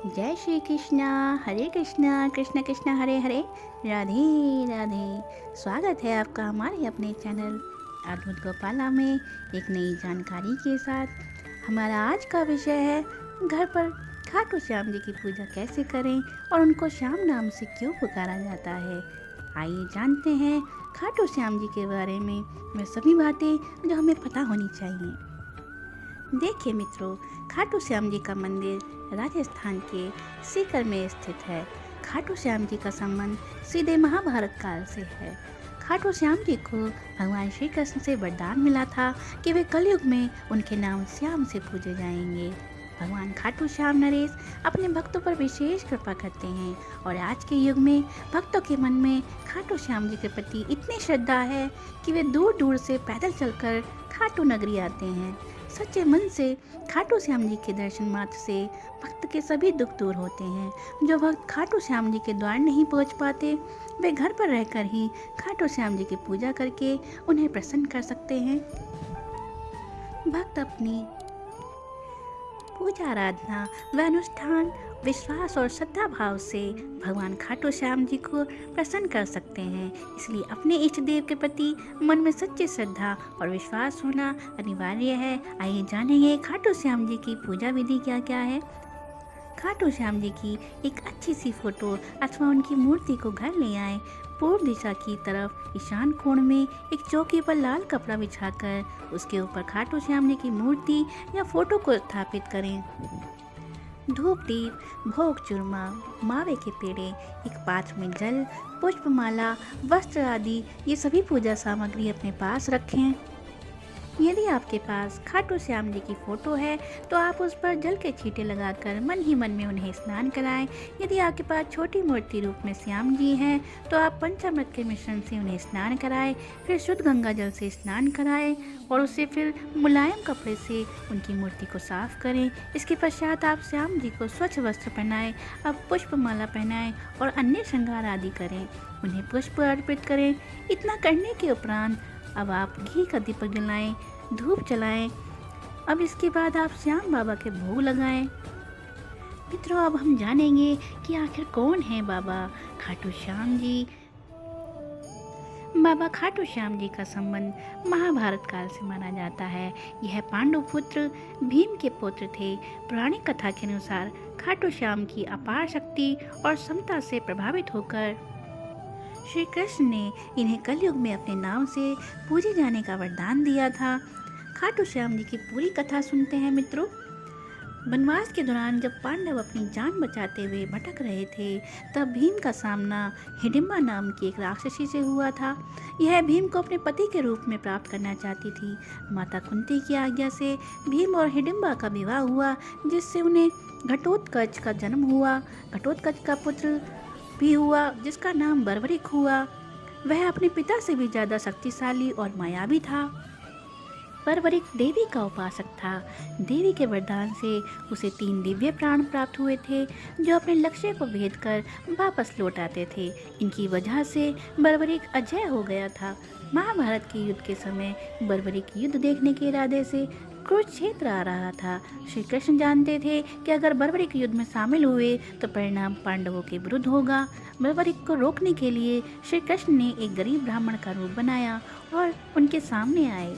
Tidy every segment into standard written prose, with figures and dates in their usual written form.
जय श्री कृष्णा। हरे कृष्णा कृष्ण कृष्ण हरे हरे। राधे राधे। स्वागत है आपका हमारे अपने चैनल अद्भुत गोपाला में एक नई जानकारी के साथ। हमारा आज का विषय है घर पर खाटू श्याम जी की पूजा कैसे करें और उनको श्याम नाम से क्यों पुकारा जाता है। आइए जानते हैं खाटू श्याम जी के बारे में वे सभी बातें जो हमें पता होनी चाहिए। देखिए मित्रों, खाटू श्याम जी का मंदिर राजस्थान के सीकर में स्थित है। खाटू श्याम जी का संबंध सीधे महाभारत काल से है। खाटू श्याम जी को भगवान श्री कृष्ण से वरदान मिला था कि वे कलयुग में उनके नाम श्याम से पूजे जाएंगे। भगवान खाटू श्याम नरेश अपने भक्तों पर विशेष कृपा करते हैं और आज के युग में भक्तों के मन में खाटू श्याम जी के प्रति इतनी श्रद्धा है कि वे दूर दूर से पैदल चलकर खाटू नगरी आते हैं। सच्चे मन से खाटू श्याम जी के दर्शन मात्र से भक्त के सभी दुख दूर होते हैं। जो भक्त खाटू श्याम जी के द्वार नहीं पहुंच पाते वे घर पर रहकर ही खाटू श्याम जी की पूजा करके उन्हें प्रसन्न कर सकते हैं। भक्त अपनी पूजा आराधना व अनुष्ठान विश्वास और श्रद्धा भाव से भगवान खाटू श्याम जी को प्रसन्न कर सकते हैं। इसलिए अपने इष्ट देव के प्रति मन में सच्ची श्रद्धा और विश्वास होना अनिवार्य है। आइए जानेंगे खाटू श्याम जी की पूजा विधि क्या क्या है। खाटू श्याम जी की एक अच्छी सी फोटो अथवा उनकी मूर्ति को घर ले आए। पूर्व दिशा की तरफ ईशान कोण में एक चौकी पर लाल कपड़ा बिछाकर उसके ऊपर खाटू श्याम जी की मूर्ति या फोटो को स्थापित करें। धूप दीप भोग चूरमा मावे के पेड़े, एक पात्र में जल, पुष्पमाला, वस्त्र आदि ये सभी पूजा सामग्री अपने पास रखें। यदि आपके पास खाटू श्याम जी की फोटो है तो आप उस पर जल के छींटे लगाकर मन ही मन में उन्हें स्नान कराएं। यदि आपके पास छोटी मूर्ति रूप में श्याम जी हैं तो आप पंचामृत के मिश्रण से उन्हें स्नान कराएं, फिर शुद्ध गंगा जल से स्नान कराएं और उससे फिर मुलायम कपड़े से उनकी मूर्ति को साफ करें। इसके पश्चात आप श्याम जी को स्वच्छ वस्त्र पहनाएं, अब पुष्पमाला पहनाएं और अन्य श्रृंगार आदि करें, उन्हें पुष्प अर्पित करें। इतना करने के उपरांत अब आप घी का दीपक जलाएं, धूप जलाएं। अब इसके बाद आप श्याम बाबा के भोग लगाएं। मित्रों, अब हम जानेंगे कि आखिर कौन है बाबा खाटू श्याम जी। बाबा खाटू श्याम जी का संबंध महाभारत काल से माना जाता है। यह पांडु पुत्र भीम के पुत्र थे। पौराणिक कथा के अनुसार खाटू श्याम की अपार शक्ति और क्षमता से प्रभावित होकर श्री कृष्ण ने इन्हें कलयुग में अपने नाम से पूजे जाने का वरदान दिया था। खाटू श्याम जी की पूरी कथा सुनते हैं मित्रों। वनवास के दौरान जब पांडव अपनी जान बचाते हुए भटक रहे थे तब भीम का सामना हिडिंबा नाम की एक राक्षसी से हुआ था। यह भीम को अपने पति के रूप में प्राप्त करना चाहती थी। माता कुंती की आज्ञा से भीम और हिडिंबा का विवाह हुआ, जिससे उन्हें घटोत्कच का जन्म हुआ। घटोत्कच का पुत्र भी हुआ जिसका नाम बर्बरिक हुआ। वह अपने पिता से भी ज़्यादा शक्तिशाली और मायावी था। बर्बरिक देवी का उपासक था। देवी के वरदान से उसे 3 दिव्य प्राण प्राप्त हुए थे जो अपने लक्ष्य को भेद कर वापस लौट आते थे। इनकी वजह से बर्बरिक अजय हो गया था। महाभारत के युद्ध के समय बर्बरिक युद्ध देखने के इरादे से कुरुक्षेत्र आ रहा था। श्री कृष्ण जानते थे कि अगर बर्बरिक युद्ध में शामिल हुए तो परिणाम पांडवों के विरुद्ध होगा। बर्बरिक को रोकने के लिए श्री कृष्ण ने एक गरीब ब्राह्मण का रूप बनाया और उनके सामने आए।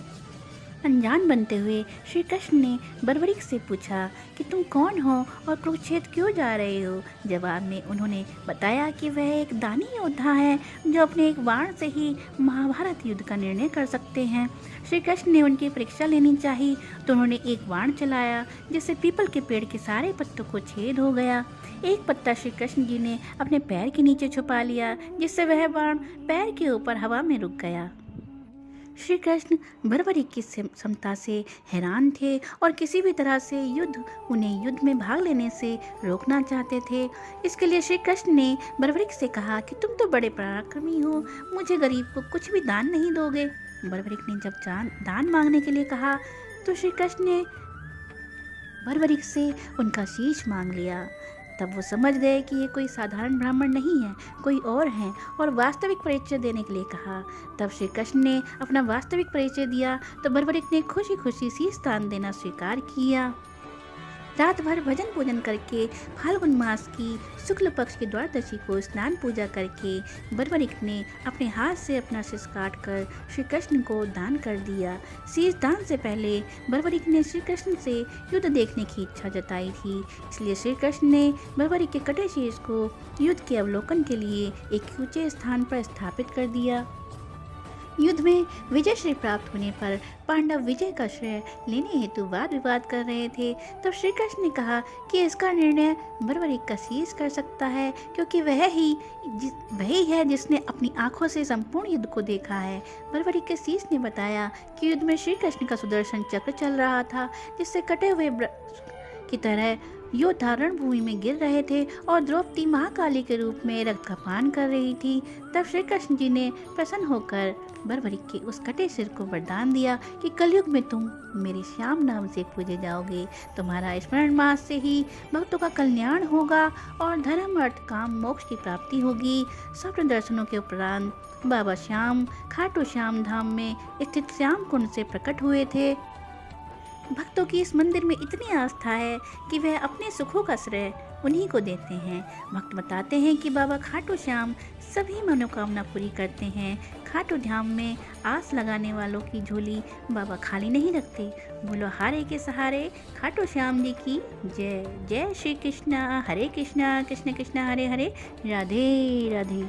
अनजान बनते हुए श्री कृष्ण ने बर्बरिक से पूछा कि तुम कौन हो और कुरुक्षेत्र क्यों जा रहे हो। जवाब में उन्होंने बताया कि वह एक दानी योद्धा है जो अपने एक बाण से ही महाभारत युद्ध का निर्णय कर सकते हैं। श्री कृष्ण ने उनकी परीक्षा लेनी चाहिए तो उन्होंने एक बाण चलाया जिससे पीपल के पेड़ के सारे पत्तों को छेद हो गया। एक पत्ता श्री कृष्ण जी ने अपने पैर के नीचे छुपा लिया जिससे वह बाण पैर के ऊपर हवा में रुक गया। श्री कृष्ण बर्बरिक की क्षमता से हैरान थे और किसी भी तरह से उन्हें युद्ध में भाग लेने से रोकना चाहते थे। इसके लिए श्री कृष्ण ने बर्बरिक से कहा कि तुम तो बड़े पराक्रमी हो, मुझे गरीब को कुछ भी दान नहीं दोगे। बर्बरिक ने जब दान मांगने के लिए कहा तो श्री कृष्ण ने बर्बरिक से उनका शीश मांग लिया। तब वो समझ गए कि ये कोई साधारण ब्राह्मण नहीं है, कोई और हैं और वास्तविक परिचय देने के लिए कहा। तब श्री कृष्ण ने अपना वास्तविक परिचय दिया तो बर्बरिक ने खुशी खुशी शीश दान देना स्वीकार किया। रात भर भजन पूजन करके फाल्गुन मास की शुक्ल पक्ष की द्वादशी को स्नान पूजा करके बर्बरिक ने अपने हाथ से अपना शीश काट कर श्री कृष्ण को दान कर दिया। शीश दान से पहले बर्बरिक ने श्री कृष्ण से युद्ध देखने की इच्छा जताई थी, इसलिए श्री कृष्ण ने बर्बरिक के कटे शीश को युद्ध के अवलोकन के लिए एक ऊंचे स्थान पर स्थापित कर दिया। युद्ध में विजय श्री प्राप्त होने पर पांडव विजय का श्रेय लेने हेतु वाद विवाद कर रहे थे। तब श्री कृष्ण ने कहा कि इसका निर्णय बर्बरिक का शीश कर सकता है, क्योंकि वही है जिसने अपनी आंखों से संपूर्ण युद्ध को देखा है। बर्बरिक के शीश ने बताया कि युद्ध में श्री कृष्ण का सुदर्शन चक्र चल रहा था, जिससे कटे हुए की तरह योद्धा रणभूमि में गिर रहे थे और द्रौपदी महाकाली के रूप में रक्त का पान कर रही थी। तब श्री कृष्ण जी ने प्रसन्न होकर बर्बरिक के उस कटे सिर को वरदान दिया कि कलयुग में तुम मेरे श्याम नाम से पूजे जाओगे। तुम्हारा स्मरण मास से ही भक्तों का कल्याण होगा और धर्म अर्थ काम मोक्ष की प्राप्ति होगी। स्वप्न दर्शनों के उपरांत बाबा श्याम खाटू श्याम धाम में स्थित श्याम कुंड से प्रकट हुए थे। भक्तों की इस मंदिर में इतनी आस्था है कि वह अपने सुखों का श्रेय उन्हीं को देते हैं। भक्त बताते हैं कि बाबा खाटू श्याम सभी मनोकामना पूरी करते हैं। खाटू धाम में आस लगाने वालों की झोली बाबा खाली नहीं रखते। बोलो हारे के सहारे खाटू श्याम जी की जय। जय श्री कृष्णा, हरे कृष्णा कृष्ण कृष्ण हरे हरे, राधे राधे।